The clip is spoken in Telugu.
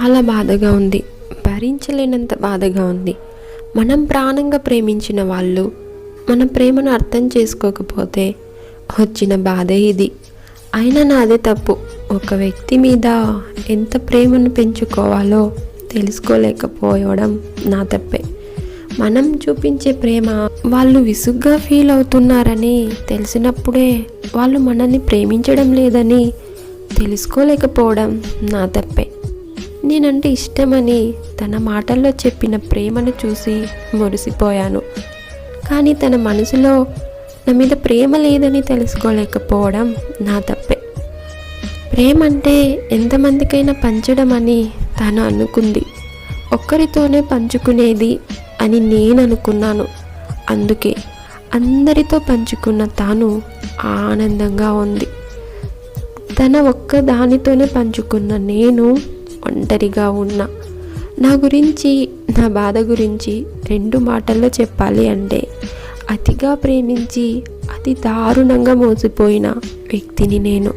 చాలా బాధగా ఉంది, భరించలేనంత బాధగా ఉంది. మనం ప్రాణంగా ప్రేమించిన వాళ్ళు మన ప్రేమను అర్థం చేసుకోకపోతే వచ్చిన బాధే ఇది. అయినా నాదే తప్పు. ఒక వ్యక్తి మీద ఎంత ప్రేమను పెంచుకోవాలో తెలుసుకోలేకపోవడం నా తప్పే. మనం చూపించే ప్రేమ వాళ్ళు విసుగ్గా ఫీల్ అవుతున్నారని తెలిసినప్పుడే వాళ్ళు మనల్ని ప్రేమించడం లేదని తెలుసుకోలేకపోవడం నా తప్పే. నేనంటే ఇష్టమని తన మాటల్లో చెప్పిన ప్రేమను చూసి మురిసిపోయాను. కానీ తన మనసులో నా మీద ప్రేమ లేదని తెలుసుకోలేకపోవడం నా తప్పే. ప్రేమ అంటే ఎంతమందికైనా పంచడం అని తను అనుకుంది. ఒక్కరితోనే పంచుకునేది అని నేను అనుకున్నాను. అందుకే అందరితో పంచుకున్న తాను ఆనందంగా ఉంది. తన ఒక్క దానితోనే పంచుకున్న నేను ఒంటరిగా ఉన్నా. నా గురించి, నా బాధ గురించి 2 మాటల్లో చెప్పాలి అంటే అతిగా ప్రేమించి అతి దారుణంగా మోసపోయిన వ్యక్తిని నేను.